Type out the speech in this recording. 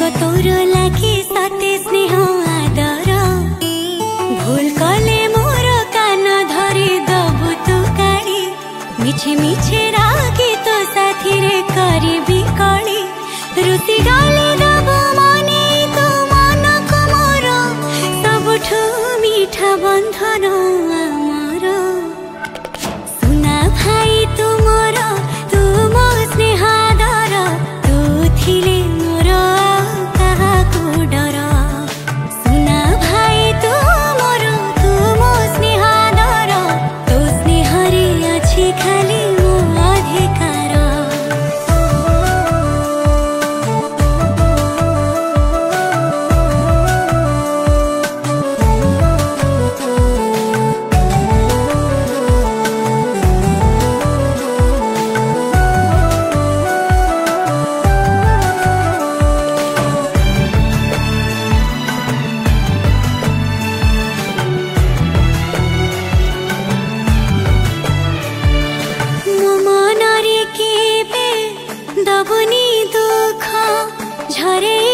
तोर लागे सते स्नेह आदर भूल कले मोर कान धरी दबु तू काढ़ी मिछे मिछे रागी तो साथी रे करी कली रुसी गले दबु मने तो मन को मोर सबुठु मीठा बंधन आमर सुना भाई तू मोर तू मो स्नेह आदर तू थिले मोर कहा को डर सुना भाई तू मोर तू मो स्नेह आदर तो स्नेह रे अछि खाली मो अधिकार दबुनी दुख झरे